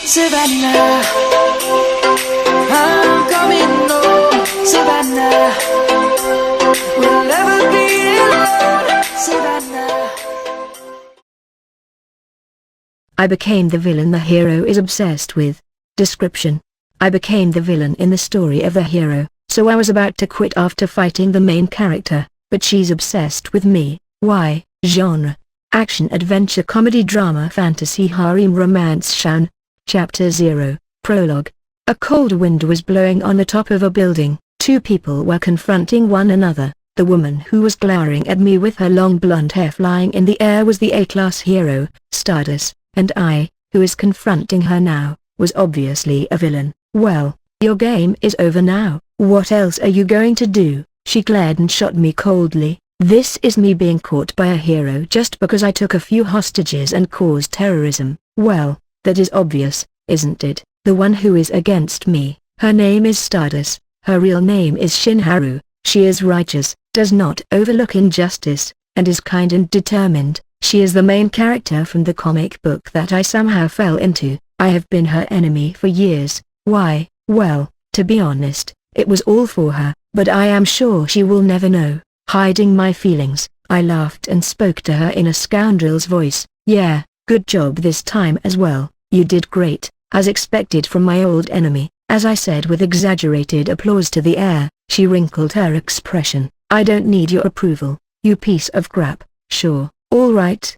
Savannah, I'm coming home. Savannah, we'll never be alone. Savannah. I became the villain the hero is obsessed with. Description: I became the villain in the story of the hero, so I was about to quit after fighting the main character, but she's obsessed with me. Why? Genre: action, adventure, comedy, drama, fantasy, harem, romance. Shounen. Chapter 0, Prologue. A cold wind was blowing on the top of a building. Two people were confronting one another. The woman who was glowering at me with her long blonde hair flying in the air was the A-class hero, Stardust, and I, who is confronting her now, was obviously a villain. Well, your game is over now. What else are you going to do? She glared and shot me coldly. This is me being caught by a hero just because I took a few hostages and caused terrorism. Well, that is obvious, isn't it? The one who is against me, her name is Stardust, her real name is Shinharu. She is righteous, does not overlook injustice, and is kind and determined. She is the main character from the comic book that I somehow fell into. I have been her enemy for years. Why? Well, to be honest, it was all for her, but I am sure she will never know. Hiding my feelings, I laughed and spoke to her in a scoundrel's voice. Yeah, good job this time as well. You did great, as expected from my old enemy, as I said with exaggerated applause to the air. She wrinkled her expression. I don't need your approval, you piece of crap. Sure, all right,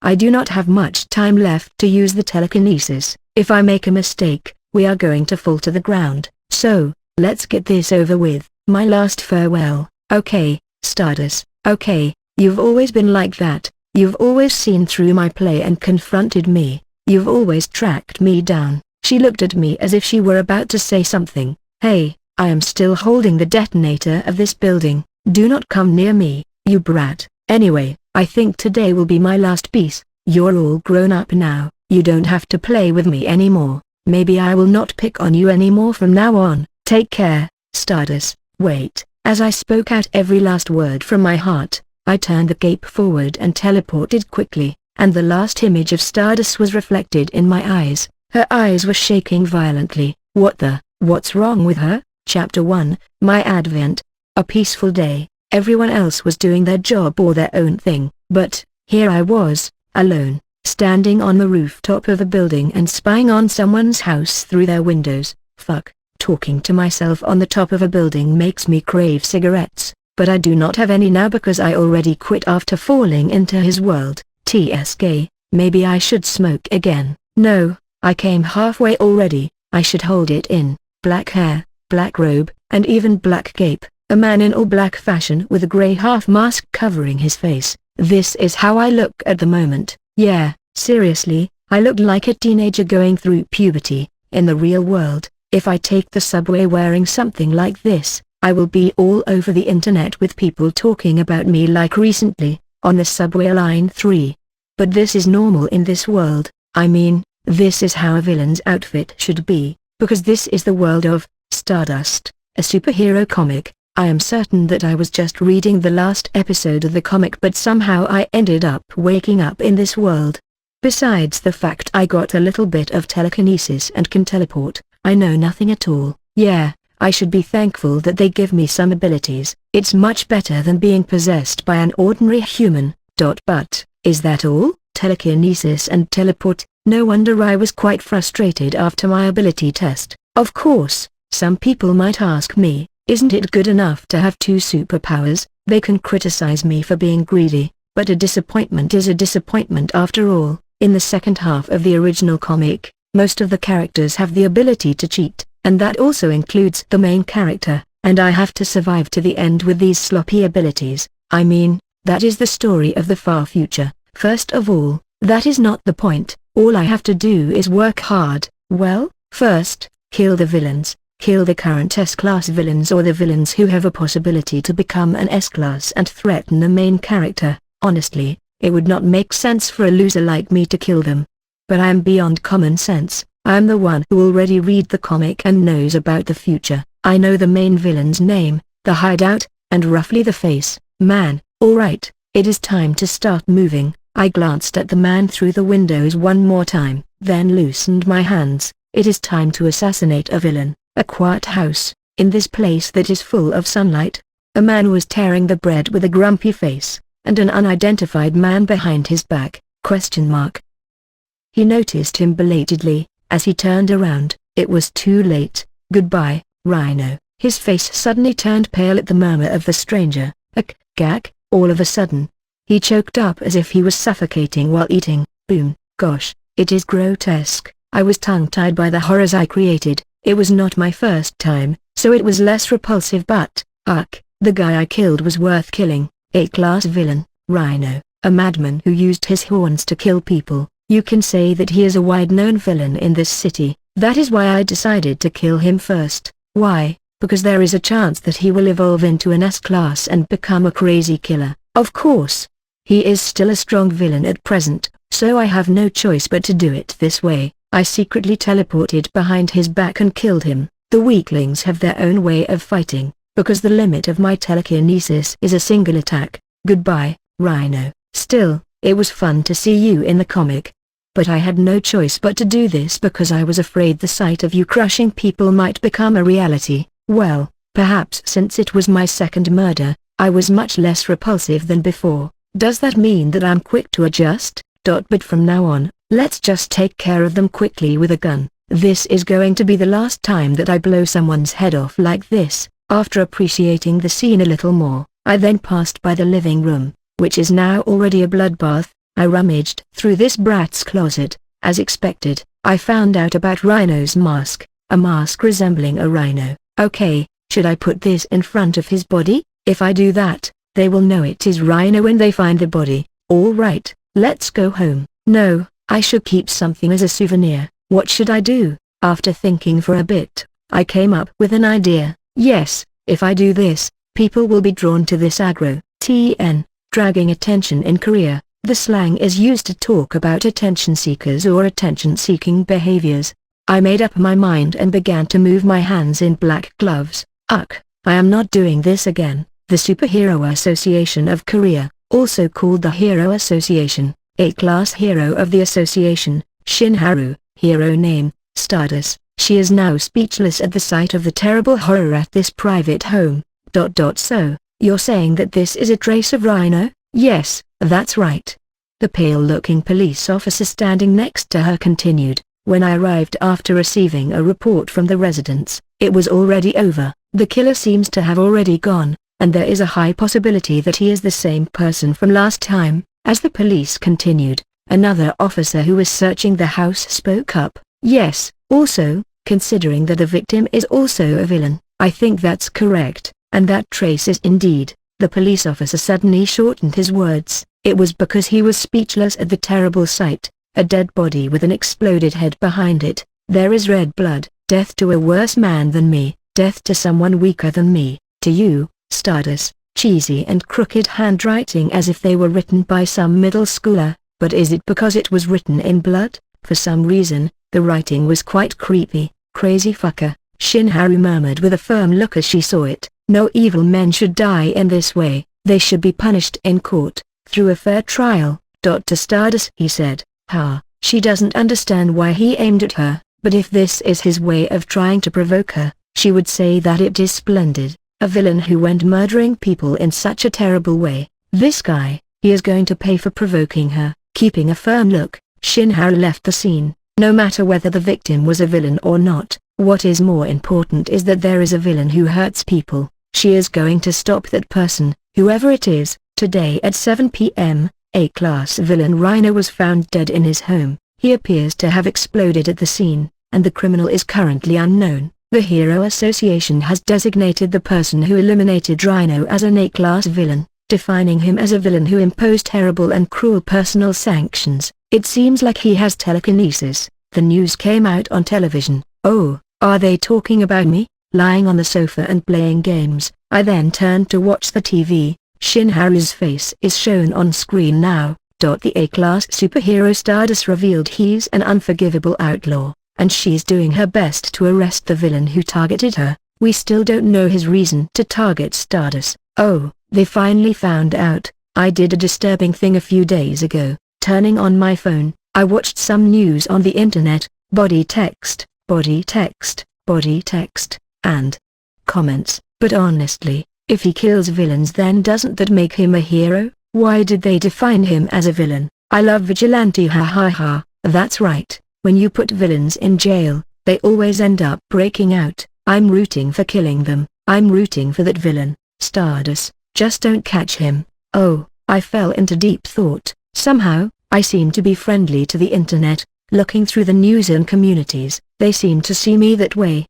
I do not have much time left to use the telekinesis. If I make a mistake, we are going to fall to the ground, so, let's get this over with. My last farewell. Okay, Stardust, okay, you've always been like that. You've always seen through my play and confronted me. You've always tracked me down. She looked at me as if she were about to say something. Hey, I am still holding the detonator of this building. Do not come near me, you brat. Anyway, I think today will be my last piece. You're all grown up now. You don't have to play with me anymore. Maybe I will not pick on you anymore from now on. Take care, Stardust. Wait. As I spoke out every last word from my heart, I turned the cape forward and teleported quickly, and the last image of Stardust was reflected in my eyes. Her eyes were shaking violently. What's wrong with her? Chapter 1, My Advent. A peaceful day. Everyone else was doing their job or their own thing, but, here I was, alone, standing on the rooftop of a building and spying on someone's house through their windows. Fuck, talking to myself on the top of a building makes me crave cigarettes, but I do not have any now because I already quit after falling into his world. TSK, maybe I should smoke again. No, I came halfway already. I should hold it in. Black hair, black robe, and even black cape. A man in all black fashion with a grey half mask covering his face. This is how I look at the moment. Yeah, seriously, I look like a teenager going through puberty. In the real world, if I take the subway wearing something like this, I will be all over the internet with people talking about me like recently, on the subway line 3. But this is normal in this world. I mean, this is how a villain's outfit should be, because this is the world of Stardust, a superhero comic. I am certain that I was just reading the last episode of the comic, but somehow I ended up waking up in this world. Besides the fact I got a little bit of telekinesis and can teleport, I know nothing at all. Yeah, I should be thankful that they give me some abilities. It's much better than being possessed by an ordinary human. But, is that all? Telekinesis and teleport? No wonder I was quite frustrated after my ability test. Of course, some people might ask me, isn't it good enough to have 2 superpowers? They can criticize me for being greedy, but a disappointment is a disappointment after all. In the second half of the original comic, most of the characters have the ability to cheat, and that also includes the main character, and I have to survive to the end with these sloppy abilities. I mean, that is the story of the far future. First of all, that is not the point. All I have to do is work hard. Well, first, kill the villains. Kill the current S-class villains or the villains who have a possibility to become an S-class and threaten the main character. Honestly, it would not make sense for a loser like me to kill them. But I am beyond common sense. I am the one who already read the comic and knows about the future. I know the main villain's name, the hideout, and roughly the face. Man, alright, It is time to start moving. I glanced at the man through the windows one more time, then loosened my hands. It is time to assassinate a villain. A quiet house, in this place that is full of sunlight. A man was tearing the bread with a grumpy face, and an unidentified man behind his back, ? He noticed him belatedly. As he turned around, it was too late. Goodbye, Rhino. His face suddenly turned pale at the murmur of the stranger. Gak, all of a sudden. He choked up as if he was suffocating while eating. Boom, gosh, it is grotesque. I was tongue-tied by the horrors I created. It was not my first time, so it was less repulsive, but, the guy I killed was worth killing. A-class villain, Rhino, a madman who used his horns to kill people. You can say that he is a wide-known villain in this city. That is why I decided to kill him first. Why? Because there is a chance that he will evolve into an S-class and become a crazy killer. Of course. He is still a strong villain at present, so I have no choice but to do it this way. I secretly teleported behind his back and killed him. The weaklings have their own way of fighting, because the limit of my telekinesis is a single attack. Goodbye, Rhino. Still, it was fun to see you in the comic. But I had no choice but to do this because I was afraid the sight of you crushing people might become a reality. Well, perhaps since it was my second murder, I was much less repulsive than before. Does that mean that I'm quick to adjust? But from now on, let's just take care of them quickly with a gun. This is going to be the last time that I blow someone's head off like this. After appreciating the scene a little more, I then passed by the living room, which is now already a bloodbath. I rummaged through this brat's closet. As expected, I found out about Rhino's mask, a mask resembling a rhino. Okay, should I put this in front of his body? If I do that, they will know it is Rhino when they find the body. Alright, let's go home. No, I should keep something as a souvenir. What should I do? After thinking for a bit, I came up with an idea. Yes, if I do this, people will be drawn to this aggro. Dragging attention in Korea. The slang is used to talk about attention seekers or attention-seeking behaviors. I made up my mind and began to move my hands in black gloves. I am not doing this again. The Superhero Association of Korea, also called the Hero Association, A-class hero of the association, Shinharu, hero name, Stardust. She is now speechless at the sight of the terrible horror at this private home. So, you're saying that this is a trace of Rhino? Yes, that's right. The pale-looking police officer standing next to her continued. When I arrived after receiving a report from the residents, it was already over. The killer seems to have already gone, and there is a high possibility that he is the same person from last time. As the police continued, another officer who was searching the house spoke up. Yes, also, considering that the victim is also a villain, I think that's correct, and that trace is indeed. The police officer suddenly shortened his words. It was because he was speechless at the terrible sight. A dead body with an exploded head behind it. There is red blood. Death to a worse man than me. Death to someone weaker than me. To you, Stardust. Cheesy and crooked handwriting as if they were written by some middle schooler. But is it because it was written in blood? For some reason, the writing was quite creepy. Crazy fucker, Shinharu murmured with a firm look as she saw it. No evil men should die in this way. They should be punished in court, through a fair trial. To Stardust, he said. She doesn't understand why he aimed at her, but if this is his way of trying to provoke her, she would say that it is splendid. A villain who went murdering people in such a terrible way. This guy, he is going to pay for provoking her. Keeping a firm look, Shinharu left the scene. No matter whether the victim was a villain or not, what is more important is that there is a villain who hurts people. She is going to stop that person, whoever it is. Today at 7 p.m., A-class villain Rhino was found dead in his home. He appears to have exploded at the scene, and the criminal is currently unknown. The Hero Association has designated the person who eliminated Rhino as an A-class villain, defining him as a villain who imposed terrible and cruel personal sanctions. It seems like he has telekinesis. The news came out on television. Oh, are they talking about me? Lying on the sofa and playing games, I then turned to watch the TV. Shinharu's face is shown on screen now. The A-class superhero Stardust revealed he's an unforgivable outlaw, and she's doing her best to arrest the villain who targeted her. We still don't know his reason to target Stardust. Oh, they finally found out. I did a disturbing thing a few days ago. Turning on my phone, I watched some news on the internet, body text, body text, body text, and comments. But honestly, if he kills villains, then doesn't that make him a hero? Why did they define him as a villain? I love vigilante, ha ha ha. That's right, when you put villains in jail, they always end up breaking out. I'm rooting for killing them. I'm rooting for that villain, Stardust. Just don't catch him. Oh, I fell into deep thought. Somehow, I seem to be friendly to the internet. Looking through the news and communities, they seem to see me that way.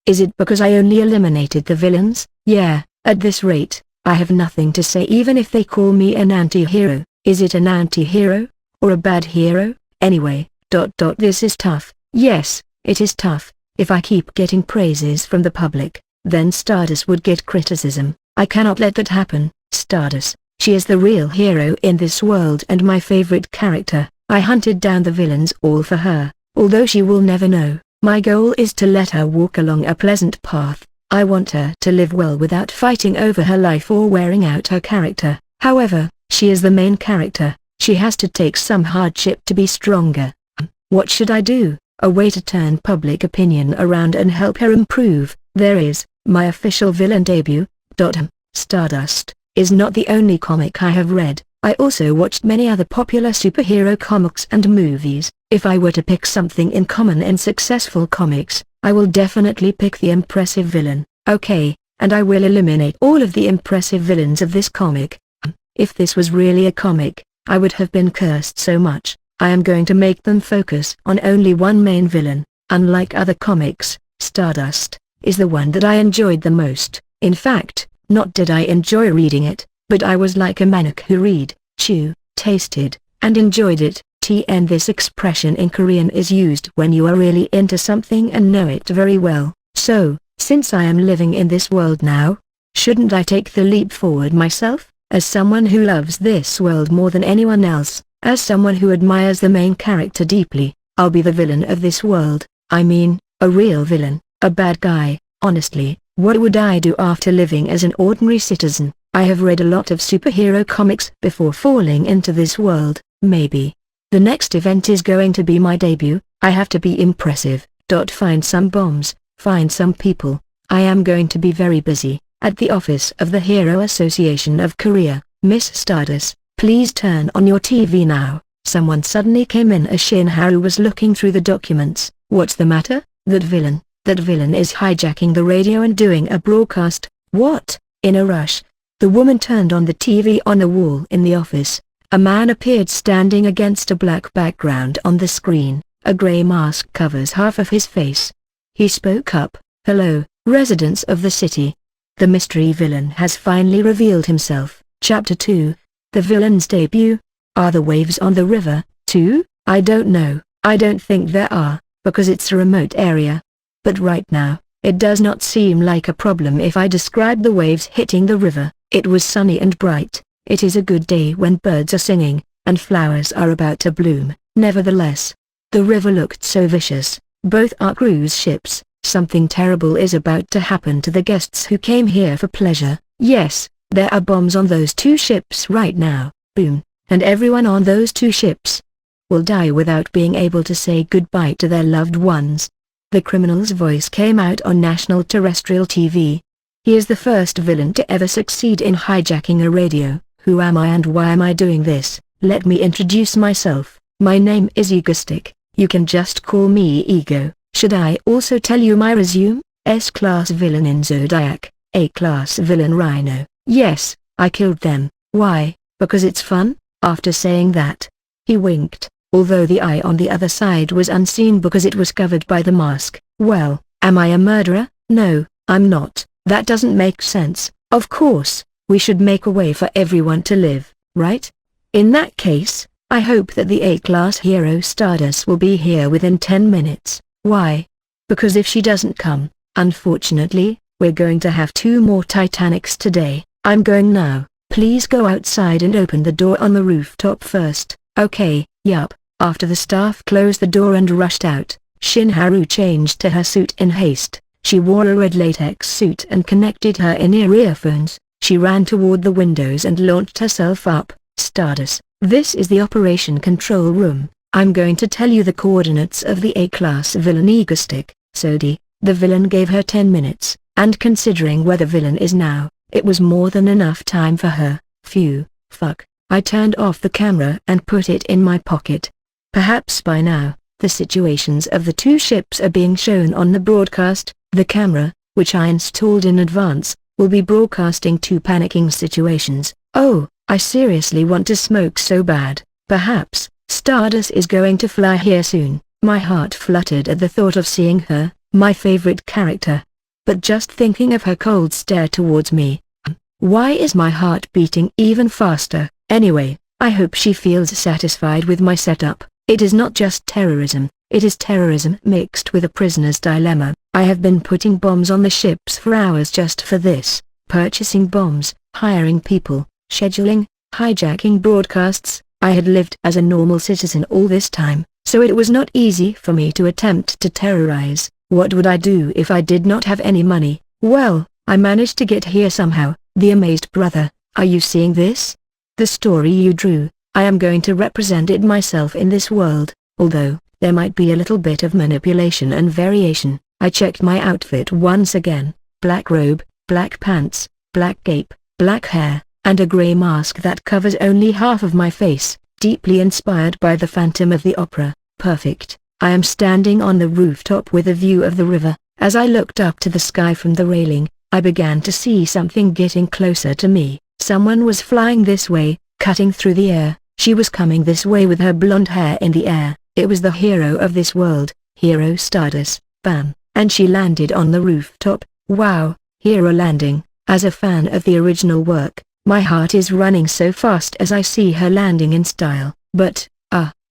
Is it because I only eliminated the villains? Yeah, at this rate, I have nothing to say even if they call me an anti-hero. Is it an anti-hero? Or a bad hero? Anyway, this is tough. Yes, it is tough. If I keep getting praises from the public, then Stardust would get criticism. I cannot let that happen. Stardust, she is the real hero in this world and my favorite character. I hunted down the villains all for her, although she will never know. My goal is to let her walk along a pleasant path. I want her to live well without fighting over her life or wearing out her character. However, she is the main character. She has to take some hardship to be stronger. What should I do? A way to turn public opinion around and help her improve. There is, my official villain debut. Stardust is not the only comic I have read. I also watched many other popular superhero comics and movies. If I were to pick something in common in successful comics, I will definitely pick the impressive villain. Okay, and I will eliminate all of the impressive villains of this comic. If this was really a comic, I would have been cursed so much. I am going to make them focus on only one main villain. Unlike other comics, Stardust is the one that I enjoyed the most. In fact, not did I enjoy reading it, but I was like a maniac who read, chew, tasted, and enjoyed it. TN. This expression in Korean is used when you are really into something and know it very well. So, since I am living in this world now, shouldn't I take the leap forward myself? As someone who loves this world more than anyone else, as someone who admires the main character deeply, I'll be the villain of this world. I mean, a real villain, a bad guy. Honestly, what would I do after living as an ordinary citizen? I have read a lot of superhero comics before falling into this world. Maybe the next event is going to be my debut. I have to be impressive. Find some bombs, find some people. I am going to be very busy. At the office of the Hero Association of Korea. Miss Stardust, please turn on your TV now. Someone suddenly came in as Shin Haru was looking through the documents. What's the matter? That villain is hijacking the radio and doing a broadcast. What? In a rush, the woman turned on the TV on the wall in the office. A man appeared standing against a black background on the screen. A gray mask covers half of his face. He spoke up. Hello, residents of the city. The mystery villain has finally revealed himself. Chapter 2. The villain's debut. Are the waves on the river, too? I don't know. I don't think there are, because it's a remote area. But right now, it does not seem like a problem if I describe the waves hitting the river. It was sunny and bright. It is a good day when birds are singing, and flowers are about to bloom. Nevertheless, the river looked so vicious. Both are cruise ships. Something terrible is about to happen to the guests who came here for pleasure. Yes, there are bombs on those two ships right now. Boom. And everyone on those two ships will die without being able to say goodbye to their loved ones. The criminal's voice came out on national terrestrial TV. He is the first villain to ever succeed in hijacking a radio. Who am I and why am I doing this? Let me introduce myself. My name is Egoistic. You can just call me Ego. Should I also tell you my resume? S-class villain in Zodiac, A-class villain Rhino. Yes, I killed them. Why? Because it's fun? After saying that, he winked, although the eye on the other side was unseen because it was covered by the mask. Well, am I a murderer? No, I'm not. That doesn't make sense. Of course, we should make a way for everyone to live, right? In that case, I hope that the A-class hero Stardust will be here within 10 minutes. Why? Because if she doesn't come, unfortunately, we're going to have 2 more Titanics today. I'm going now. Please go outside and open the door on the rooftop first. Okay, yup. After the staff closed the door and rushed out, Shin Haru changed to her suit in haste. She wore a red latex suit and connected her in-ear earphones. She ran toward the windows and launched herself up. Stardust, this is the operation control room. I'm going to tell you the coordinates of the A-class villain Egostick. Sodi, the villain gave her 10 minutes, and considering where the villain is now, it was more than enough time for her. Phew, fuck. I turned off the camera and put it in my pocket. Perhaps by now, the situations of the two ships are being shown on the broadcast. The camera, which I installed in advance, will be broadcasting two panicking situations. Oh, I seriously want to smoke so bad. Perhaps Stardust is going to fly here soon. My heart fluttered at the thought of seeing her, my favorite character. But just thinking of her cold stare towards me, why is my heart beating even faster? Anyway, I hope she feels satisfied with my setup. It is not just terrorism, it is terrorism mixed with a prisoner's dilemma. I have been putting bombs on the ships for hours just for this, purchasing bombs, hiring people, scheduling, hijacking broadcasts. I had lived as a normal citizen all this time, so it was not easy for me to attempt to terrorize. What would I do if I did not have any money? Well, I managed to get here somehow. The amazed brother, are you seeing this? The story you drew, I am going to represent it myself in this world, although there might be a little bit of manipulation and variation. I checked my outfit once again: black robe, black pants, black cape, black hair, and a grey mask that covers only half of my face, deeply inspired by the Phantom of the Opera. Perfect. I am standing on the rooftop with a view of the river. As I looked up to the sky from the railing, I began to see something getting closer to me. Someone was flying this way, cutting through the air. She was coming this way with her blonde hair in the air. It was the hero of this world, Hero Stardust. Bam! And she landed on the rooftop. Wow, hero landing. As a fan of the original work, my heart is running so fast as I see her landing in style. But,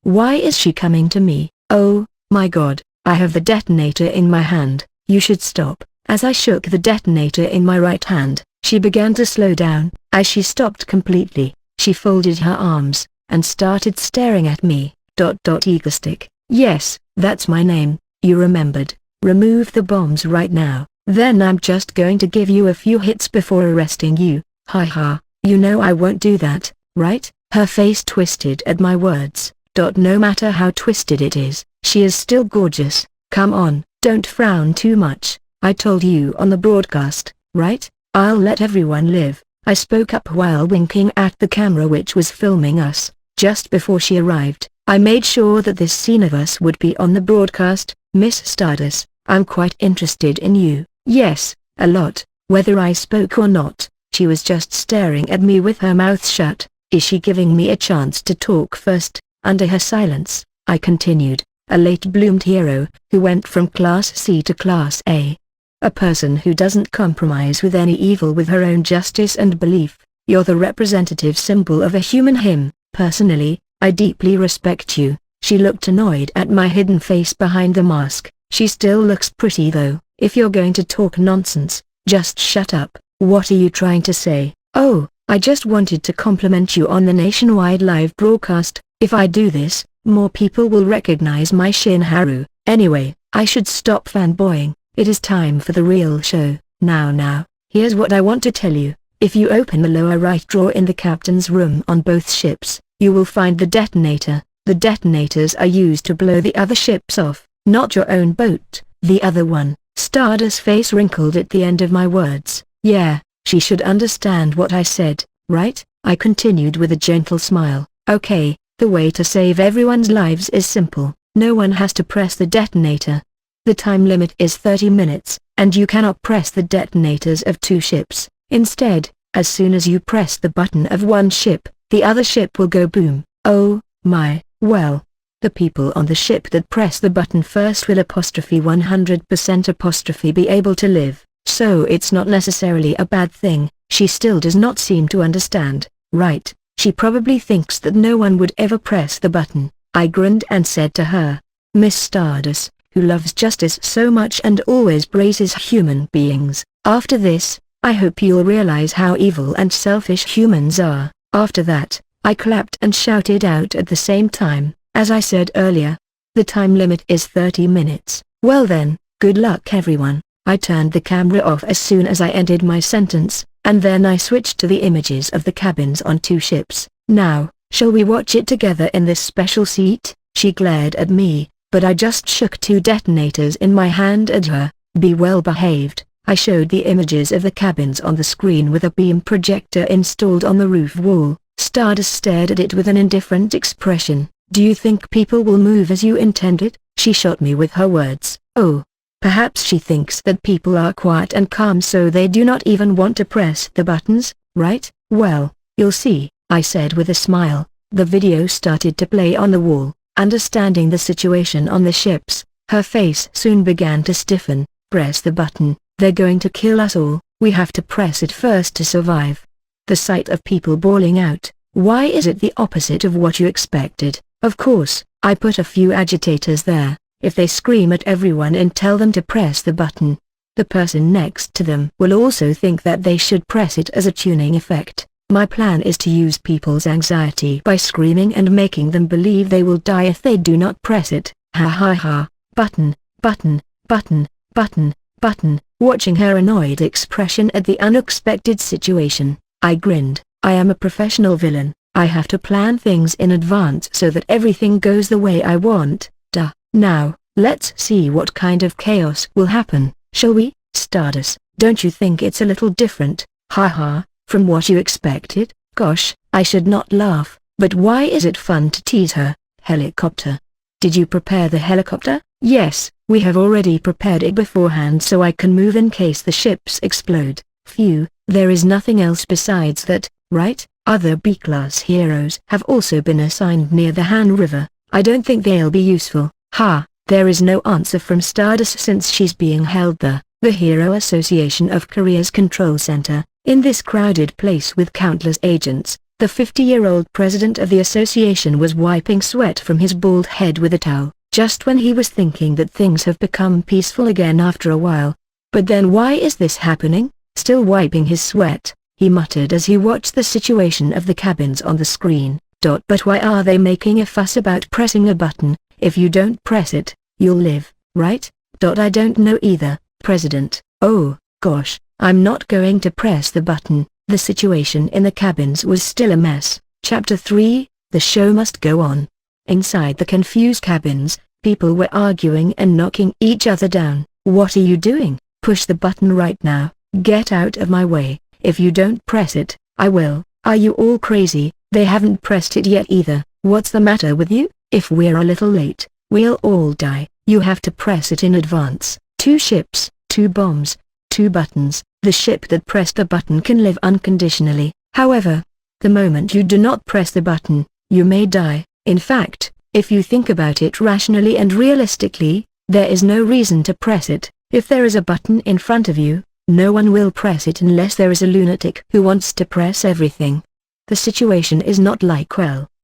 why is she coming to me? Oh, my god, I have the detonator in my hand. You should stop. As I shook the detonator in my right hand, she began to slow down. As she stopped completely, she folded her arms, and started staring at me. Egostick. Yes, that's my name, you remembered. Remove the bombs right now, then I'm just going to give you a few hits before arresting you. Haha, you know I won't do that, right? Her face twisted at my words. No matter how twisted it is, she is still gorgeous. Come on, don't frown too much. I told you on the broadcast, right? I'll let everyone live. I spoke up while winking at the camera which was filming us. Just before she arrived, I made sure that this scene of us would be on the broadcast. Miss Stardust, I'm quite interested in you. Yes, a lot. Whether I spoke or not, she was just staring at me with her mouth shut. Is she giving me a chance to talk first? Under her silence, I continued, a late-bloomed hero, who went from Class C to Class A. A person who doesn't compromise with any evil with her own justice and belief. You're the representative symbol of a human him. Personally, I deeply respect you. She looked annoyed at my hidden face behind the mask. She still looks pretty though. If you're going to talk nonsense, just shut up. What are you trying to say? Oh, I just wanted to compliment you on the nationwide live broadcast. If I do this, more people will recognize my Shin Haru. Anyway, I should stop fanboying. It is time for the real show. Now, here's what I want to tell you. If you open the lower right drawer in the captain's room on both ships, you will find the detonator. The detonators are used to blow the other ships off, not your own boat, the other one. Stardust's face wrinkled at the end of my words. Yeah, she should understand what I said, right? I continued with a gentle smile. Okay, the way to save everyone's lives is simple. No one has to press the detonator. The time limit is 30 minutes, and you cannot press the detonators of two ships. Instead, as soon as you press the button of one ship, the other ship will go boom. Oh, my, well. The people on the ship that press the button first will 100% be able to live, so it's not necessarily a bad thing. She still does not seem to understand, right? She probably thinks that no one would ever press the button. I grinned and said to her, Miss Stardust, who loves justice so much and always praises human beings, after this, I hope you'll realize how evil and selfish humans are. After that, I clapped and shouted out at the same time. As I said earlier, the time limit is 30 minutes. Well then, good luck everyone. I turned the camera off as soon as I ended my sentence, and then I switched to the images of the cabins on 2 ships. Now, shall we watch it together in this special seat? She glared at me, but I just shook 2 detonators in my hand at her. Be well behaved. I showed the images of the cabins on the screen with a beam projector installed on the roof wall. Stardust stared at it with an indifferent expression. Do you think people will move as you intended? She shot me with her words. Oh. Perhaps she thinks that people are quiet and calm so they do not even want to press the buttons, right? Well, you'll see, I said with a smile. The video started to play on the wall. Understanding the situation on the ships, her face soon began to stiffen. Press the button, they're going to kill us all, we have to press it first to survive. The sight of people bawling out, why is it the opposite of what you expected? Of course, I put a few agitators there. If they scream at everyone and tell them to press the button, the person next to them will also think that they should press it as a tuning effect. My plan is to use people's anxiety by screaming and making them believe they will die if they do not press it. Ha ha ha. Button, button, button, button, button. Watching her annoyed expression at the unexpected situation, I grinned. I am a professional villain. I have to plan things in advance so that everything goes the way I want. Duh. Now, let's see what kind of chaos will happen, shall we? Stardust, don't you think it's a little different, haha, from what you expected? Gosh, I should not laugh, but why is it fun to tease her? Helicopter. Did you prepare the helicopter? Yes, we have already prepared it beforehand so I can move in case the ships explode. Phew, there is nothing else besides that, right? Other B-class heroes have also been assigned near the Han River. I don't think they'll be useful. Ha, there is no answer from Stardust since she's being held there. The Hero Association of Korea's control center. In this crowded place with countless agents, the 50-year-old president of the association was wiping sweat from his bald head with a towel, just when he was thinking that things have become peaceful again after a while. But then why is this happening? Still wiping his sweat, he muttered as he watched the situation of the cabins on the screen. But why are they making a fuss about pressing a button? If you don't press it, you'll live, right? I don't know either, President. Oh, gosh, I'm not going to press the button. The situation in the cabins was still a mess. Chapter 3, The Show Must Go On. Inside the confused cabins, people were arguing and knocking each other down. What are you doing? Push the button right now. Get out of my way. If you don't press it, I will. Are you all crazy? They haven't pressed it yet either. What's the matter with you? If we're a little late, we'll all die. You have to press it in advance. 2 ships, 2 bombs, 2 buttons. The ship that pressed the button can live unconditionally. However, the moment you do not press the button, you may die. In fact, if you think about it rationally and realistically, there is no reason to press it. If there is a button in front of you, no one will press it unless there is a lunatic who wants to press everything. The situation is not like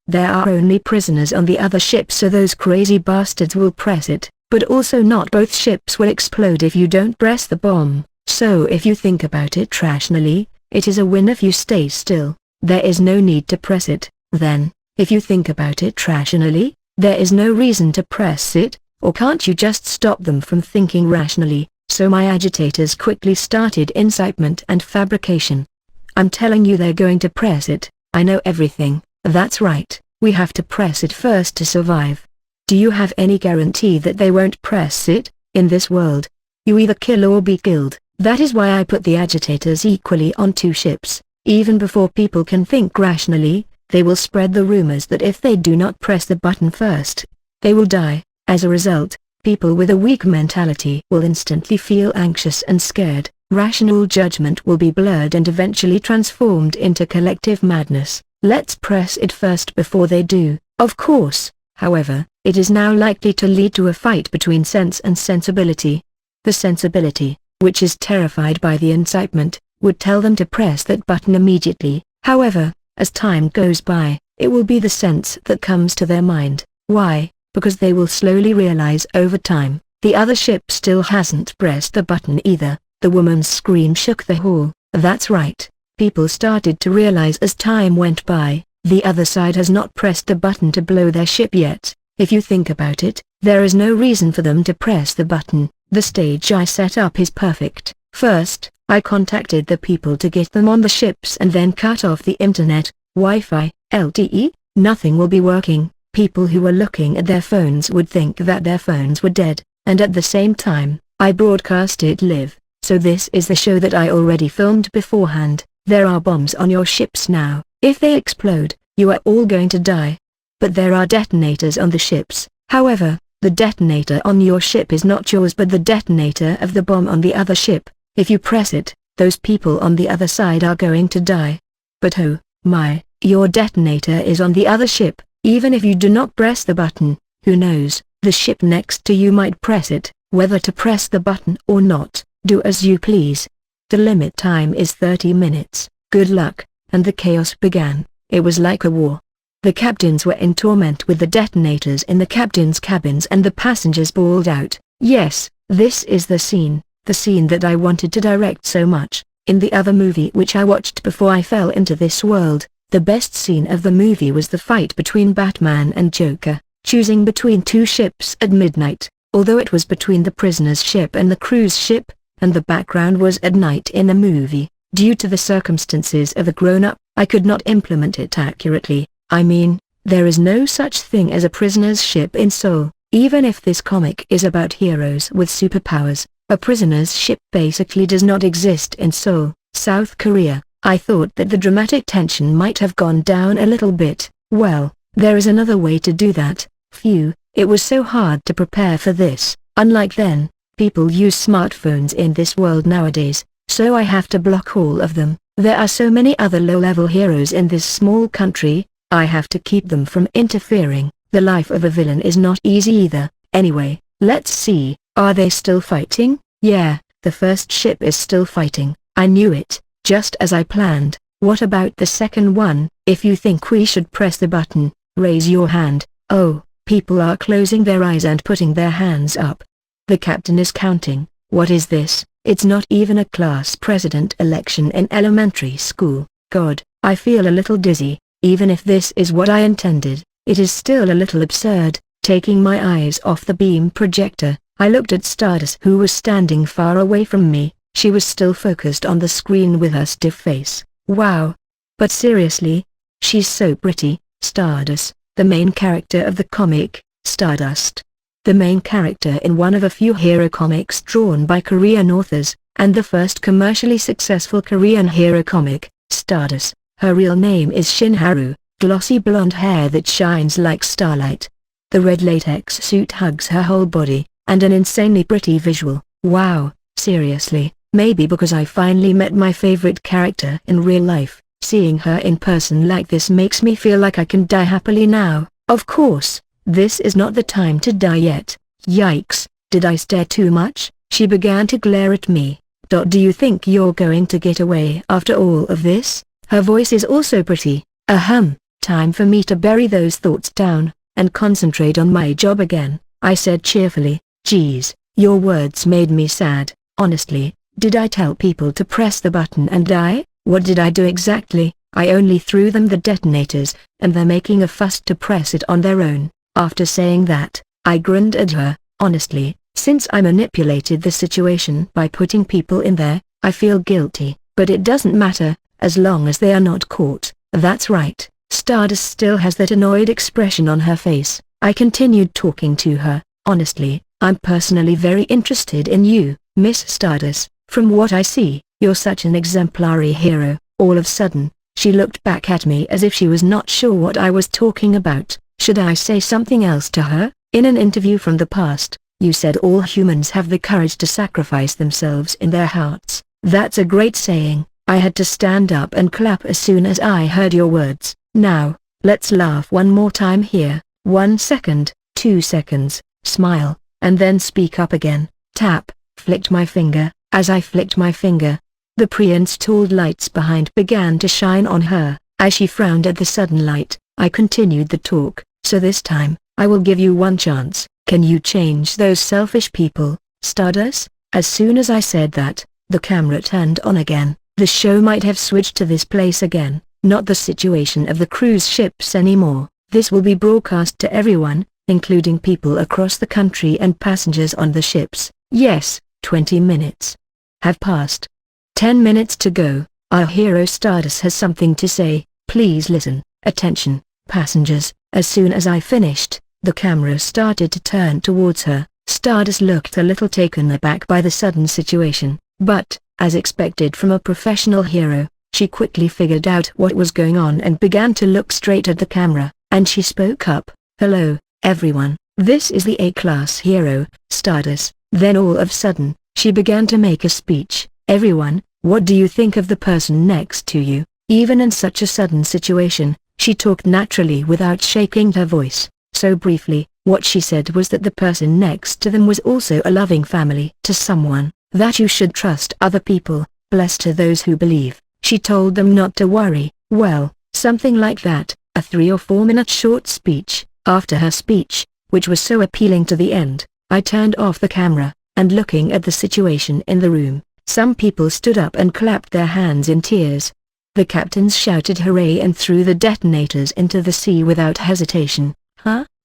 there are only prisoners on the other ship so those crazy bastards will press it, but also not both ships will explode if you don't press the bomb. So if you think about it rationally, it is a win if you stay still. There is no need to press it. Then, if you think about it rationally, there is no reason to press it, or can't you just stop them from thinking rationally? So my agitators quickly started incitement and fabrication. I'm telling you they're going to press it. I know everything. That's right, we have to press it first to survive. Do you have any guarantee that they won't press it? In this world, you either kill or be killed. That is why I put the agitators equally on 2 ships. Even before people can think rationally, they will spread the rumors that if they do not press the button first, they will die. As a result, people with a weak mentality will instantly feel anxious and scared. Rational judgment will be blurred and eventually transformed into collective madness. Let's press it first before they do. Of course, however, it is now likely to lead to a fight between sense and sensibility. The sensibility, which is terrified by the incitement, would tell them to press that button immediately. However, as time goes by, it will be the sense that comes to their mind. Why? Because they will slowly realize over time, the other ship still hasn't pressed the button either. The woman's scream shook the hall. That's right. People started to realize as time went by, the other side has not pressed the button to blow their ship yet. If you think about it, there is no reason for them to press the button. The stage I set up is perfect. First, I contacted the people to get them on the ships and then cut off the internet, Wi-Fi, LTE, nothing will be working. People who were looking at their phones would think that their phones were dead, and at the same time, I broadcast it live. So this is the show that I already filmed beforehand. There are bombs on your ships now. If they explode, you are all going to die. But there are detonators on the ships. However, the detonator on your ship is not yours but the detonator of the bomb on the other ship. If you press it, those people on the other side are going to die. But oh, my, your detonator is on the other ship. Even if you do not press the button, who knows, the ship next to you might press it. Whether to press the button or not, do as you please. The limit time is 30 minutes. Good luck. And the chaos began. It was like a war. The captains were in torment with the detonators in the captain's cabins and the passengers bawled out. Yes, this is the scene that I wanted to direct so much. In the other movie which I watched before I fell into this world, the best scene of the movie was the fight between Batman and Joker, choosing between two ships at midnight, although it was between the prisoner's ship and the cruise ship, and the background was at night in the movie. Due to the circumstances of a grown-up, I could not implement it accurately. I mean, there is no such thing as a prisoner's ship in Seoul. Even if this comic is about heroes with superpowers, a prisoner's ship basically does not exist in Seoul, South Korea. I thought that the dramatic tension might have gone down a little bit. Well, there is another way to do that. Phew, it was so hard to prepare for this. Unlike then, people use smartphones in this world nowadays, so I have to block all of them. There are so many other low-level heroes in this small country, I have to keep them from interfering. The life of a villain is not easy either. Anyway, let's see, are they still fighting? Yeah, the first ship is still fighting. I knew it, just as I planned. What about the second one? If you think we should press the button, raise your hand. Oh, people are closing their eyes and putting their hands up. The captain is counting. What is this? It's not even a class president election in elementary school. God, I feel a little dizzy. Even if this is what I intended, it is still a little absurd. Taking my eyes off the beam projector, I looked at Stardust who was standing far away from me. She was still focused on the screen with her stiff face. Wow. But seriously? She's so pretty. Stardust, the main character of the comic, Stardust. The main character in one of a few hero comics drawn by Korean authors, and the first commercially successful Korean hero comic, Stardust. Her real name is Shin Haru, glossy blonde hair that shines like starlight. The red latex suit hugs her whole body, and an insanely pretty visual. Wow, seriously, maybe because I finally met my favorite character in real life, seeing her in person like this makes me feel like I can die happily now. Of course, this is not the time to die yet. Yikes, did I stare too much? She began to glare at me. Do you think you're going to get away after all of this? Her voice is also pretty. Time for me to bury those thoughts down, and concentrate on my job again, I said cheerfully. Geez, your words made me sad. Honestly, did I tell people to press the button and die? What did I do exactly? I only threw them the detonators, and they're making a fuss to press it on their own. After saying that, I grinned at her. Honestly, since I manipulated the situation by putting people in there, I feel guilty, but it doesn't matter, as long as they are not caught. That's right. Stardust still has that annoyed expression on her face. I continued talking to her. Honestly, I'm personally very interested in you, Miss Stardust. From what I see, you're such an exemplary hero. All of a sudden, she looked back at me as if she was not sure what I was talking about. Should I say something else to her? In an interview from the past, you said all humans have the courage to sacrifice themselves in their hearts. That's a great saying. I had to stand up and clap as soon as I heard your words. Now, let's laugh one more time here. 1 second, 2 seconds, smile, and then speak up again. Tap, flicked my finger. As I flicked my finger, the pre-installed lights behind began to shine on her. As she frowned at the sudden light, I continued the talk. So this time, I will give you one chance. Can you change those selfish people, Stardust? As soon as I said that, the camera turned on again. The show might have switched to this place again, not the situation of the cruise ships anymore. This will be broadcast to everyone, including people across the country and passengers on the ships. Yes, 20 minutes have passed. 10 minutes to go. Our hero Stardust has something to say. Please listen. Attention, passengers. As soon as I finished, the camera started to turn towards her. Stardust looked a little taken aback by the sudden situation, but, as expected from a professional hero, she quickly figured out what was going on and began to look straight at the camera, and she spoke up. Hello, everyone, this is the A-class hero, Stardust. Then all of a sudden, she began to make a speech. Everyone, what do you think of the person next to you? Even in such a sudden situation, she talked naturally without shaking her voice. So briefly, what she said was that the person next to them was also a loving family to someone, that you should trust other people. Blessed are those who believe. She told them not to worry. Well, something like that, a 3 or 4 minute short speech. After her speech, which was so appealing to the end, I turned off the camera, and looking at the situation in the room, some people stood up and clapped their hands in tears. The captains shouted hooray and threw the detonators into the sea without hesitation.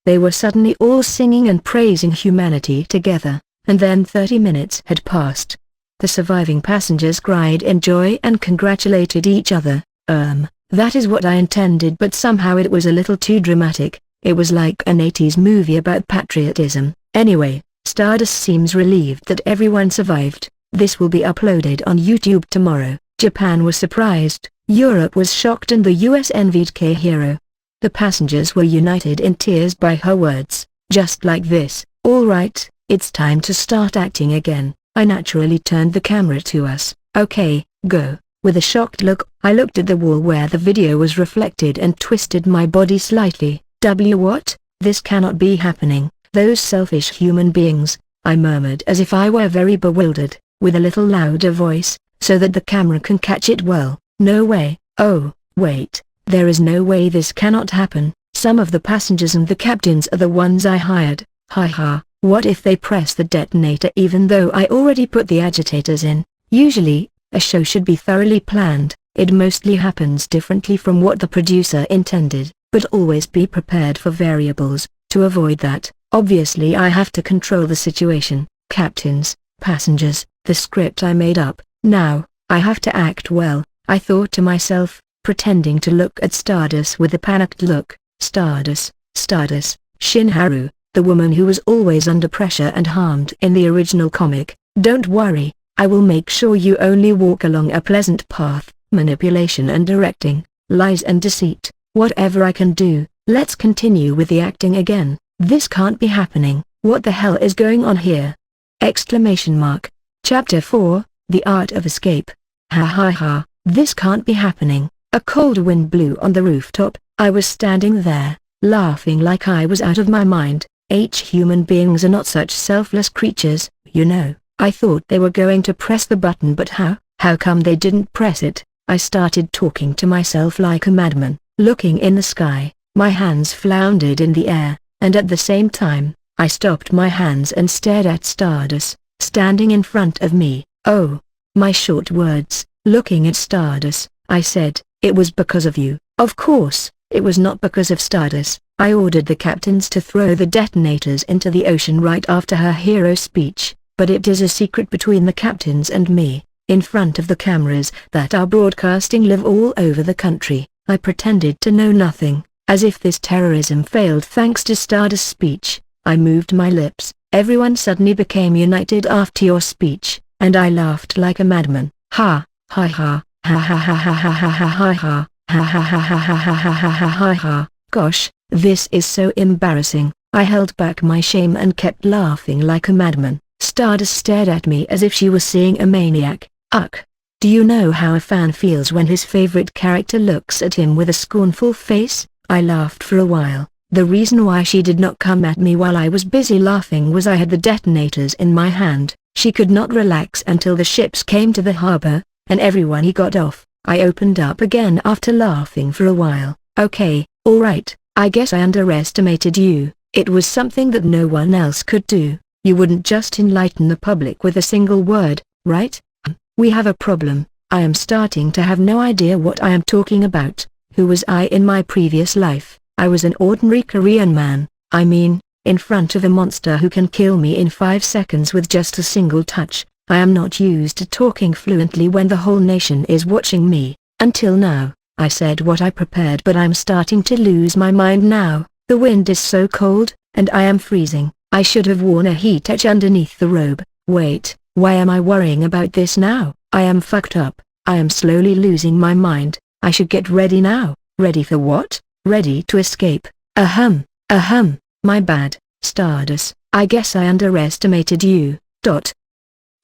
They were suddenly all singing and praising humanity together, and then 30 minutes had passed. The surviving passengers cried in joy and congratulated each other. That is what I intended, but somehow it was a little too dramatic. It was like an 80s movie about patriotism. Anyway, Stardust seems relieved that everyone survived. This will be uploaded on YouTube tomorrow. Japan was surprised, Europe was shocked, and the US envied K-Hero. The passengers were united in tears by her words, just like this. All right, it's time to start acting again. I naturally turned the camera to us. Okay, go. With a shocked look, I looked at the wall where the video was reflected and twisted my body slightly. What? This cannot be happening. Those selfish human beings, I murmured as if I were very bewildered, with a little louder voice, so that the camera can catch it well. No way. Oh, wait. There is no way this cannot happen. Some of the passengers and the captains are the ones I hired. Ha. What if they press the detonator even though I already put the agitators in? Usually, a show should be thoroughly planned. It mostly happens differently from what the producer intended, but always be prepared for variables. To avoid that, obviously I have to control the situation. Captains, passengers, the script I made up. Now, I have to act well, I thought to myself, pretending to look at Stardust with a panicked look. Stardust, Shinharu, the woman who was always under pressure and harmed in the original comic. Don't worry, I will make sure you only walk along a pleasant path. Manipulation and directing, lies and deceit, whatever I can do. Let's continue with the acting again. This can't be happening. What the hell is going on here? Exclamation mark. Chapter 4, The Art of Escape. Ha. This can't be happening. A cold wind blew on the rooftop. I was standing there, laughing like I was out of my mind. Human beings are not such selfless creatures, you know. I thought they were going to press the button, but how come they didn't press it? I started talking to myself like a madman, looking in the sky. My hands floundered in the air, and at the same time, I stopped my hands and stared at Stardust, standing in front of me. Oh, my short words. Looking at Stardust, I said, it was because of you. Of course, it was not because of Stardust. I ordered the captains to throw the detonators into the ocean right after her hero speech, but it is a secret between the captains and me, in front of the cameras that are broadcasting live all over the country. I pretended to know nothing, as if this terrorism failed thanks to Stardust's speech. I moved my lips. Everyone suddenly became united after your speech, and I laughed like a madman. Ha. Gosh, this is so embarrassing. I held back my shame and kept laughing like a madman. Stardust stared at me as if she was seeing a maniac. Do you know how a fan feels when his favorite character looks at him with a scornful face? I laughed for a while. The reason why she did not come at me while I was busy laughing was I had the detonators in my hand. She could not relax until the ships came to the harbor, and everyone got off. I opened up again after laughing for a while. Okay, alright, I guess I underestimated you. It was something that no one else could do. You wouldn't just enlighten the public with a single word, right? We have a problem. I am starting to have no idea what I am talking about. Who was I in my previous life? I was an ordinary Korean man. I mean, in front of a monster who can kill me in 5 seconds with just a single touch. I am not used to talking fluently when the whole nation is watching me. Until now, I said what I prepared, but I'm starting to lose my mind now. The wind is so cold, and I am freezing. I should have worn a heat touch underneath the robe. Wait, why am I worrying about this now? I am fucked up. I am slowly losing my mind. I should get ready now. Ready for what? Ready to escape. Ahem, my bad, Stardust. I guess I underestimated you.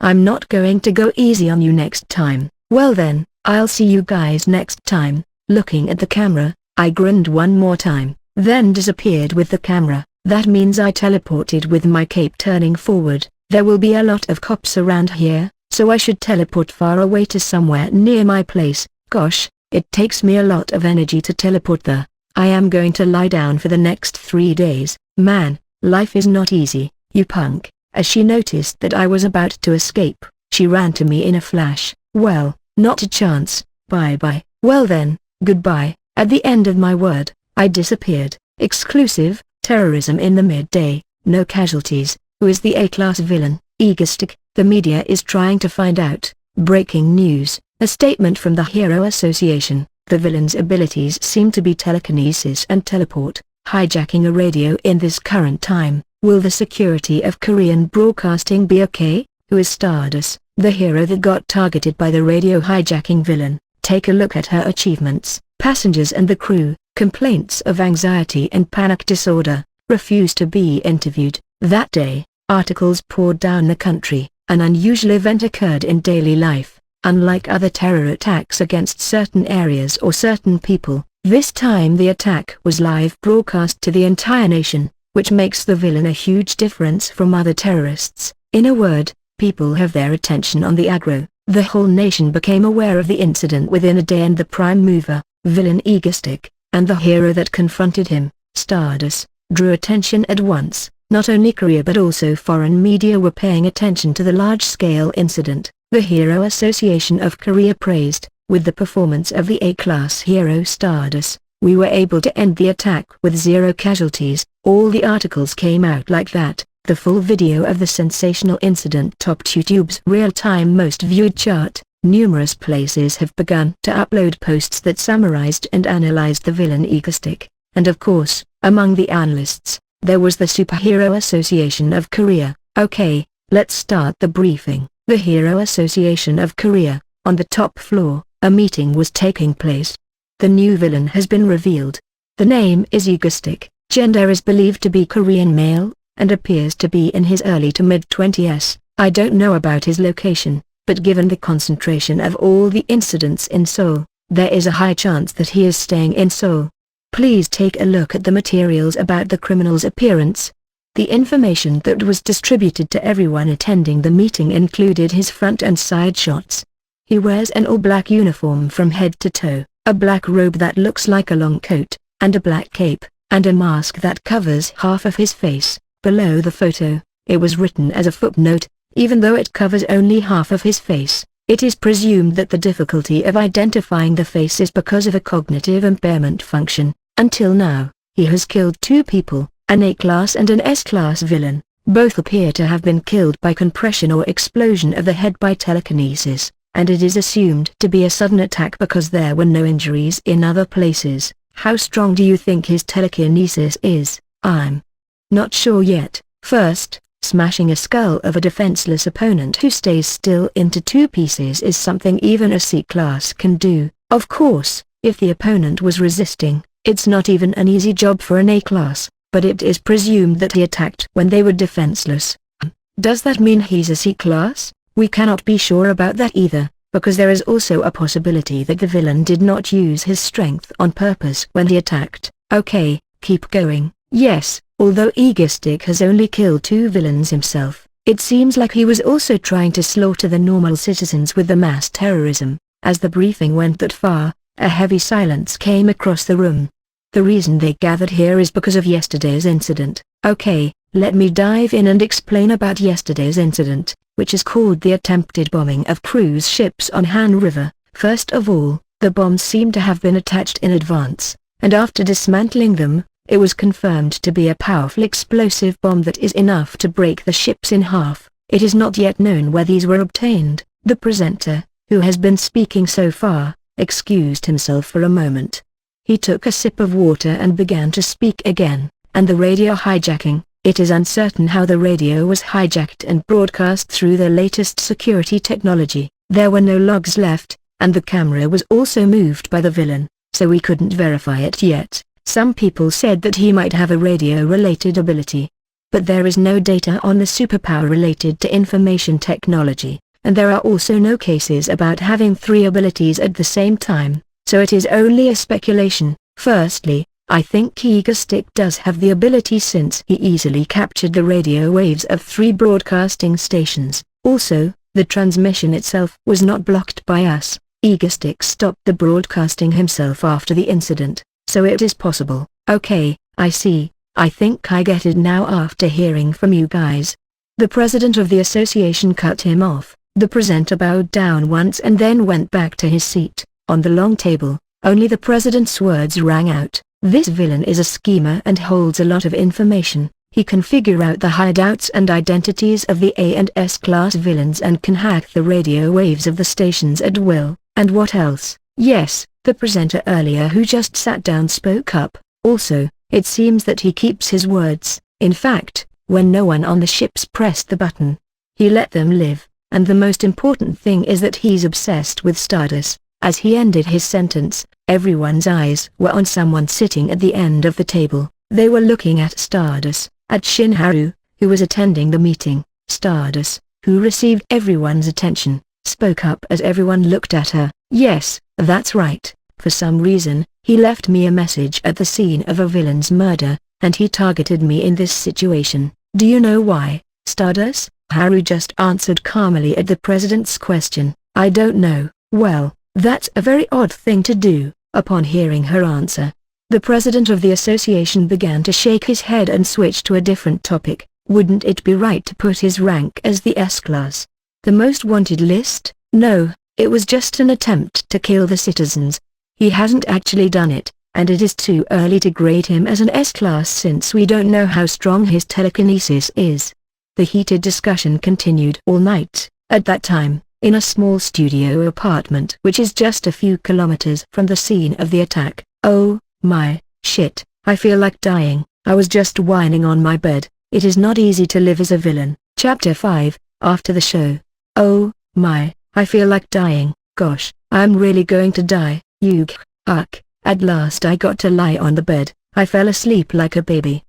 I'm not going to go easy on you next time. Well then, I'll see you guys next time. Looking at the camera, I grinned one more time, then disappeared with the camera. That means I teleported with my cape turning forward. There will be a lot of cops around here, so I should teleport far away to somewhere near my place. Gosh, it takes me a lot of energy to teleport there. I am going to lie down for the next 3 days. Man, life is not easy, you punk. As she noticed that I was about to escape, she ran to me in a flash. Well, not a chance. Bye-bye. Well then, goodbye. At the end of my word, I disappeared. Exclusive, terrorism in the midday, no casualties. Who is the A-class villain? Egoistic. The media is trying to find out. Breaking news. A statement from the Hero Association. The villain's abilities seem to be telekinesis and teleport. Hijacking a radio in this current time. Will the security of Korean broadcasting be okay? Who is Stardust, the hero that got targeted by the radio hijacking villain? Take a look at her achievements. Passengers and the crew, complaints of anxiety and panic disorder, refuse to be interviewed. That day, articles poured down the country. An unusual event occurred in daily life. Unlike other terror attacks against certain areas or certain people, this time the attack was live broadcast to the entire nation, which makes the villain a huge difference from other terrorists. In a word, people have their attention on the aggro. The whole nation became aware of the incident within a day, and the prime mover, villain Egoistic, and the hero that confronted him, Stardust, drew attention at once. Not only Korea but also foreign media were paying attention to the large-scale incident. The Hero Association of Korea praised, with the performance of the A-class hero Stardust, we were able to end the attack with 0 casualties. All the articles came out like that. The full video of the sensational incident topped YouTube's real-time most viewed chart. Numerous places have begun to upload posts that summarized and analyzed the villain Egoistic. And of course, among the analysts, there was the Superhero Association of Korea. Okay, let's start the briefing. The Hero Association of Korea. On the top floor, a meeting was taking place. The new villain has been revealed. The name is Egoistic. Gender is believed to be Korean male, and appears to be in his early to mid-20s. I don't know about his location, but given the concentration of all the incidents in Seoul, there is a high chance that he is staying in Seoul. Please take a look at the materials about the criminal's appearance. The information that was distributed to everyone attending the meeting included his front and side shots. He wears an all-black uniform from head to toe, a black robe that looks like a long coat, and a black cape, and a mask that covers half of his face. Below the photo, it was written as a footnote, even though it covers only half of his face, it is presumed that the difficulty of identifying the face is because of a cognitive impairment function. Until now, he has killed 2 people, an A-class and an S-class villain. Both appear to have been killed by compression or explosion of the head by telekinesis, and it is assumed to be a sudden attack because there were no injuries in other places. How strong do you think his telekinesis is? I'm not sure yet. First, smashing a skull of a defenseless opponent who stays still into 2 pieces is something even a C-class can do. Of course, if the opponent was resisting, it's not even an easy job for an A-class, but it is presumed that he attacked when they were defenseless. Does that mean he's a C-class? We cannot be sure about that either, because there is also a possibility that the villain did not use his strength on purpose when he attacked. Okay, keep going. Yes, although Egoistic has only killed 2 villains himself, it seems like he was also trying to slaughter the normal citizens with the mass terrorism. As the briefing went that far, a heavy silence came across the room. The reason they gathered here is because of yesterday's incident. Okay, let me dive in and explain about yesterday's incident, which is called the attempted bombing of cruise ships on Han River. First of all, the bombs seem to have been attached in advance, and after dismantling them, it was confirmed to be a powerful explosive bomb that is enough to break the ships in half. It is not yet known where these were obtained. The presenter, who has been speaking so far, excused himself for a moment. He took a sip of water and began to speak again. And the radio hijacking, it is uncertain how the radio was hijacked and broadcast through their latest security technology. There were no logs left, and the camera was also moved by the villain, so we couldn't verify it yet. Some people said that he might have a radio-related ability. But there is no data on the superpower related to information technology, and there are also no cases about having 3 abilities at the same time, so it is only a speculation. Firstly, I think Egostick does have the ability since he easily captured the radio waves of 3 broadcasting stations. Also, the transmission itself was not blocked by us. Egostick stopped the broadcasting himself after the incident, so it is possible. Okay, I see. I think I get it now after hearing from you guys. The president of the association cut him off. The presenter bowed down once and then went back to his seat. On the long table, only the president's words rang out. This villain is a schemer and holds a lot of information. He can figure out the hideouts and identities of the A and S class villains and can hack the radio waves of the stations at will. And what else? Yes, the presenter earlier who just sat down spoke up. Also, it seems that he keeps his words. In fact, when no one on the ships pressed the button, he let them live, and the most important thing is that he's obsessed with Stardust. As he ended his sentence, everyone's eyes were on someone sitting at the end of the table. They were looking at Stardust, at Shinharu, who was attending the meeting. Stardust, who received everyone's attention, spoke up as everyone looked at her. Yes, that's right. For some reason, he left me a message at the scene of a villain's murder, and he targeted me in this situation. Do you know why, Stardust? Haru just answered calmly at the president's question. I don't know. Well, that's a very odd thing to do. Upon hearing her answer, the president of the association began to shake his head and switch to a different topic. Wouldn't it be right to put his rank as the S-class? The most wanted list? No, it was just an attempt to kill the citizens. He hasn't actually done it, and it is too early to grade him as an S-class since we don't know how strong his telekinesis is. The heated discussion continued all night. At that time, in a small studio apartment which is just a few kilometers from the scene of the attack. Oh, my, shit, I feel like dying. I was just whining on my bed. It is not easy to live as a villain. Chapter 5, after the show. Oh, my, I feel like dying. Gosh, I'm really going to die. At last I got to lie on the bed. I fell asleep like a baby.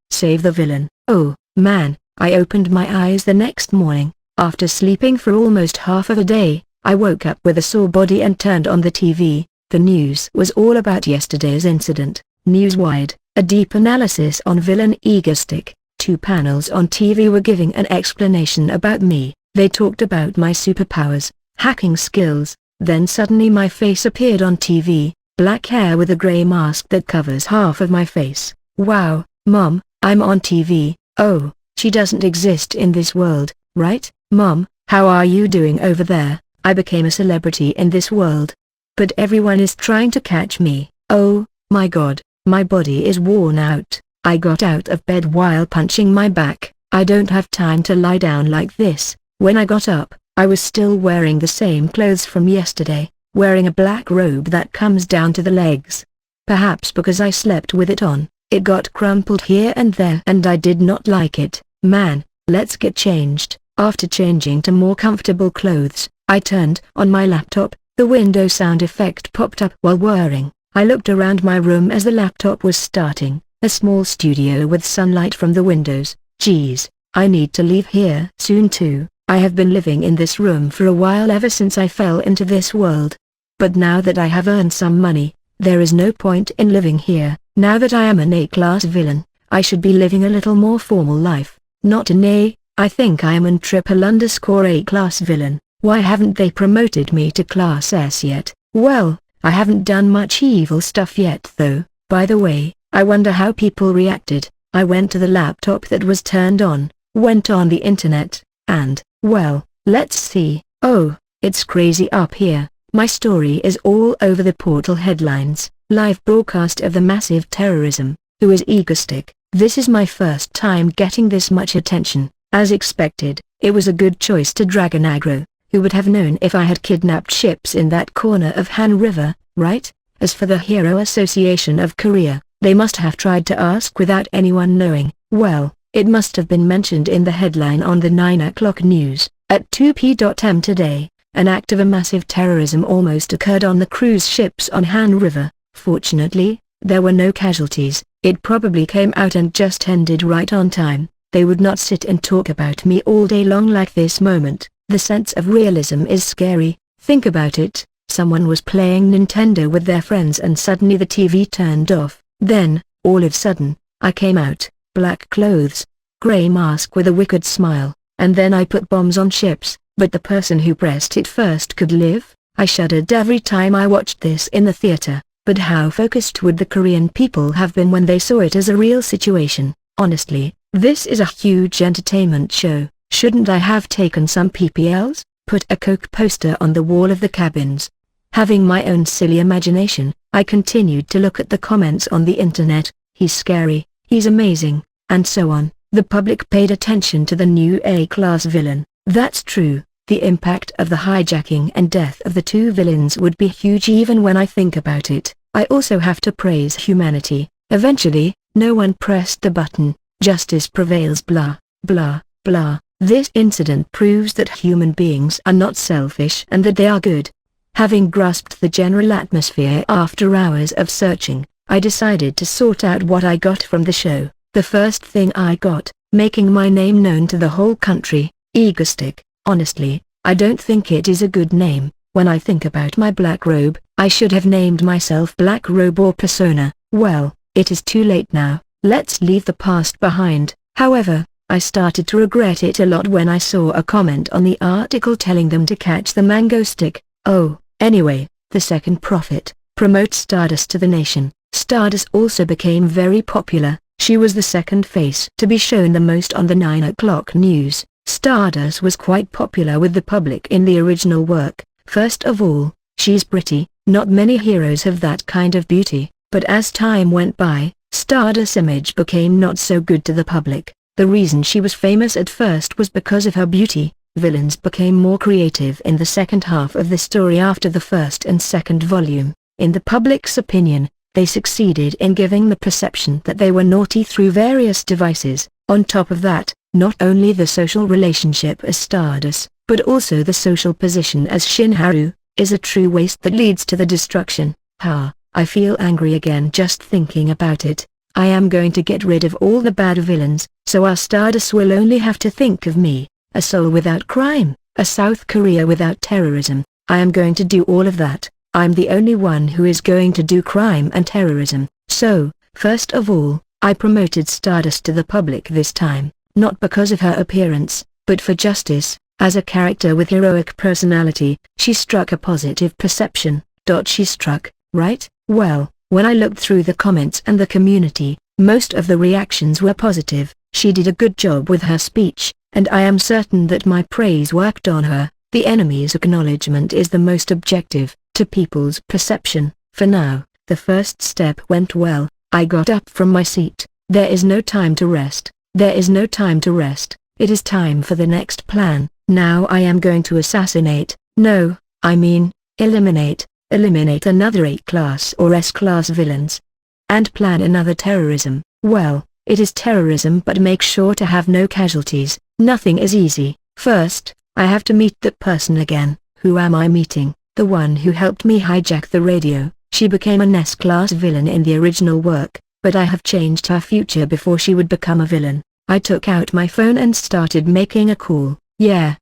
Save the villain. Oh, man, I opened my eyes the next morning. After sleeping for almost half of a day, I woke up with a sore body and turned on the TV. The news was all about yesterday's incident. Newswide, a deep analysis on villain Egostick. 2 panels on TV were giving an explanation about me. They talked about my superpowers, hacking skills. Then suddenly my face appeared on TV, black hair with a grey mask that covers half of my face. Wow, Mom, I'm on TV. Oh, she doesn't exist in this world, right? Mom, how are you doing over there? I became a celebrity in this world. But everyone is trying to catch me. Oh, my God, my body is worn out. I got out of bed while punching my back. I don't have time to lie down like this. When I got up, I was still wearing the same clothes from yesterday, wearing a black robe that comes down to the legs. Perhaps because I slept with it on, it got crumpled here and there and I did not like it. Man, let's get changed. After changing to more comfortable clothes, I turned on my laptop. The window sound effect popped up while whirring. I looked around my room as the laptop was starting. A small studio with sunlight from the windows. Geez, I need to leave here soon too. I have been living in this room for a while ever since I fell into this world. But now that I have earned some money, there is no point in living here. Now that I am an A-class villain, I should be living a little more formal life. Not an A, I think I am an A-class villain. Why haven't they promoted me to Class S yet? Well, I haven't done much evil stuff yet though. By the way, I wonder how people reacted. I went to the laptop that was turned on, went on the internet, and, well, let's see. Oh, it's crazy up here. My story is all over the portal headlines. Live broadcast of the massive terrorism. Who is Egostick? This is my first time getting this much attention. As expected, It was a good choice to drag an aggro. Who would have known if I had kidnapped ships in that corner of Han River, right? As for the Hero Association of Korea, they must have tried to ask without anyone knowing. Well, it must have been mentioned in the headline on the 9 o'clock news. At 2 p.m. today, an act of a massive terrorism almost occurred on the cruise ships on Han River. Fortunately, there were no casualties. It probably came out and just ended right on time. They would not sit and talk about me all day long like this moment. The sense of realism is scary. Think about it. Someone was playing Nintendo with their friends and suddenly the TV turned off. Then, all of a sudden, I came out, black clothes, grey mask with a wicked smile, and then I put bombs on ships, but the person who pressed it first could live? I shuddered every time I watched this in the theater. But how focused would the Korean people have been when they saw it as a real situation? Honestly, this is a huge entertainment show. Shouldn't I have taken some PPLs? Put a Coke poster on the wall of the cabins? Having my own silly imagination, I continued to look at the comments on the internet. He's scary, he's amazing, and so on. The public paid attention to the new A-class villain. That's true. The impact of the hijacking and death of the two villains would be huge even when I think about it. I also have to praise humanity. Eventually, no one pressed the button. Justice prevails, blah, blah, blah. This incident proves that human beings are not selfish and that they are good. Having grasped the general atmosphere after hours of searching, I decided to sort out what I got from the show. The first thing I got, making my name known to the whole country. Egoistic. Honestly, I don't think it is a good name. When I think about my black robe, I should have named myself Black Robe or Persona. Well, it is too late now. Let's leave the past behind. However, I started to regret it a lot when I saw a comment on the article telling them to catch the mango stick. Oh, anyway, the second prophet, promote Stardust to the nation. Stardust also became very popular. She was the second face to be shown the most on the 9 o'clock news. Stardust was quite popular with the public in the original work. First of all, she's pretty. Not many heroes have that kind of beauty, but as time went by, Stardust's image became not so good to the public. The reason she was famous at first was because of her beauty. Villains became more creative in the second half of the story after the first and second volume. In the public's opinion, they succeeded in giving the perception that they were naughty through various devices. On top of that, not only the social relationship as Stardust, but also the social position as Shinharu, is a true waste that leads to the destruction. I feel angry again just thinking about it. I am going to get rid of all the bad villains, so our Stardust will only have to think of me, a Seoul without crime, a South Korea without terrorism. I am going to do all of that. I'm the only one who is going to do crime and terrorism. So, first of all, I promoted Stardust to the public this time, not because of her appearance, but for justice. As a character with heroic personality, she struck a positive perception. She struck, right? Well, when I looked through the comments and the community, most of the reactions were positive. She did a good job with her speech, and I am certain that my praise worked on her. The enemy's acknowledgement is the most objective, to people's perception. For now, the first step went well. I got up from my seat. There is no time to rest. There is no time to rest. It is time for the next plan. Now I am going to assassinate, no, I mean, eliminate another A-class or S-class villains. And plan another terrorism. Well, it is terrorism, but make sure to have no casualties. Nothing is easy. First, I have to meet that person again. Who am I meeting? The one who helped me hijack the radio. She became an S-class villain in the original work, but I have changed her future before she would become a villain. I took out my phone and started making a call. Yeah,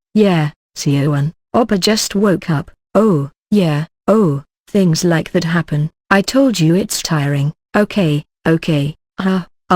Seowan, Oppa just woke up. Oh, yeah, oh, things like that happen. I told you it's tiring. Okay, I'll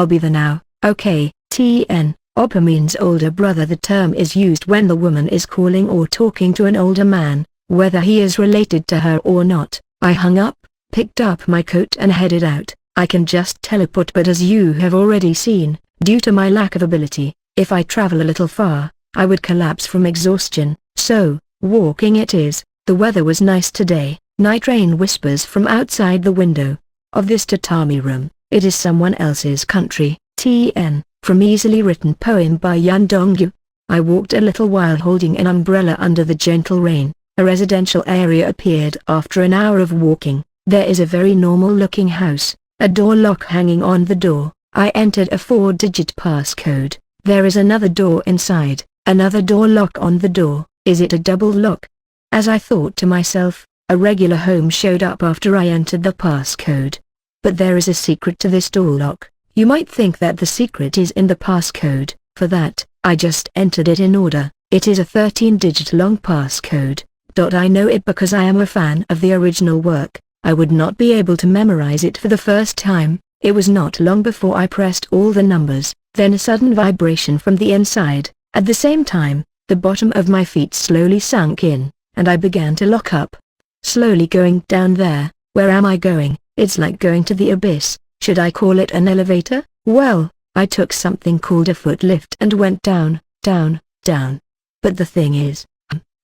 be there now. Okay, TN, Oppa means older brother. The term is used when the woman is calling or talking to an older man, whether he is related to her or not. I hung up, picked up my coat and headed out. I can just teleport, but as you have already seen, due to my lack of ability, if I travel a little far, I would collapse from exhaustion. So, walking it is. The weather was nice today. Night rain whispers from outside the window of this tatami room. It is someone else's country. TN, from easily written poem by Yan Dongyu. I walked a little while holding an umbrella under the gentle rain. A residential area appeared after an hour of walking. There is a very normal-looking house, a door lock hanging on the door. I entered a 4-digit passcode. There is another door inside, another door lock on the door. Is it a double lock? As I thought to myself, a regular home showed up after I entered the passcode. But there is a secret to this door lock. You might think that the secret is in the passcode. For that, I just entered it in order. It is a 13-digit long passcode. I know it because I am a fan of the original work. I would not be able to memorize it for the first time. It was not long before I pressed all the numbers, then a sudden vibration from the inside. At the same time, the bottom of my feet slowly sunk in, and I began to lock up. Slowly going down there. Where am I going? It's like going to the abyss. Should I call it an elevator? Well, I took something called a foot lift and went down, down, down. But the thing is,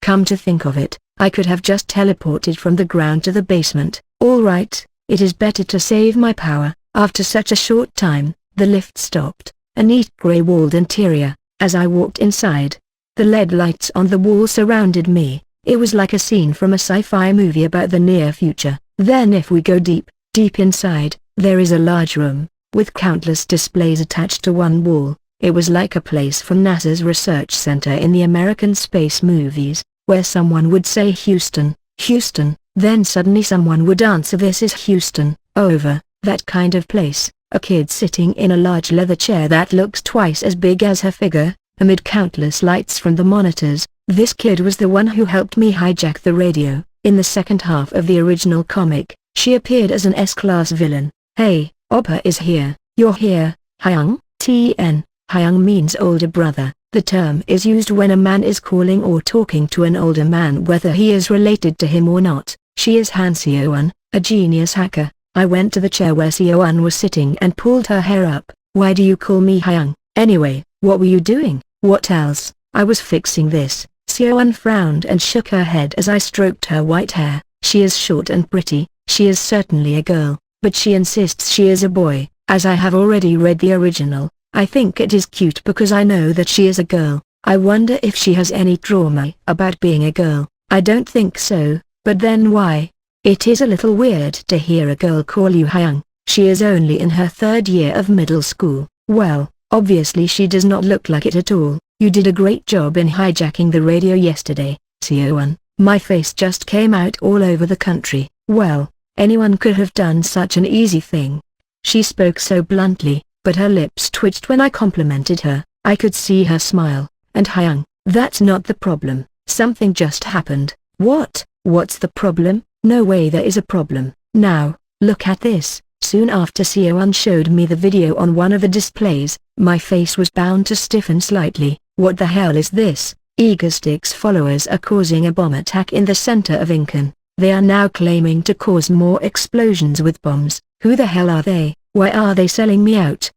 come to think of it, I could have just teleported from the ground to the basement. Alright, it is better to save my power. After such a short time, the lift stopped. A neat grey-walled interior. As I walked inside, the LED lights on the wall surrounded me. It was like a scene from a sci-fi movie about the near future. Then if we go deep, deep inside, there is a large room, with countless displays attached to one wall. It was like a place from NASA's research center in the American space movies, where someone would say Houston, Houston, then suddenly someone would answer this is Houston, over, that kind of place. A kid sitting in a large leather chair that looks twice as big as her figure, amid countless lights from the monitors. This kid was the one who helped me hijack the radio. In the second half of the original comic, she appeared as an S-class villain. Hey, Oppa is here. You're here, Hyung? TN. Hyung means older brother. The term is used when a man is calling or talking to an older man whether he is related to him or not. She is Han Seo-un, a genius hacker. I went to the chair where Seo-un was sitting and pulled her hair up. Why do you call me Hyung? Anyway, what were you doing? What else? I was fixing this. Seo-un frowned and shook her head as I stroked her white hair. She is short and pretty. She is certainly a girl, but she insists she is a boy. As I have already read the original, I think it is cute because I know that she is a girl. I wonder if she has any trauma about being a girl. I don't think so, but then why? It is a little weird to hear a girl call you Hyung. She is only in her 3rd year of middle school. Well, obviously she does not look like it at all. You did a great job in hijacking the radio yesterday, Seo-un. My face just came out all over the country. Well, anyone could have done such an easy thing. She spoke so bluntly, but her lips twitched when I complimented her. I could see her smile. And Hyung, that's not the problem. Something just happened. What? What's the problem? No way there is a problem. Now, look at this. Soon after Seo-un showed me the video on one of the displays, my face was bound to stiffen slightly. What the hell is this? Egostick's followers are causing a bomb attack in the center of Incan. They are now claiming to cause more explosions with bombs. Who the hell are they? Why are they selling me out?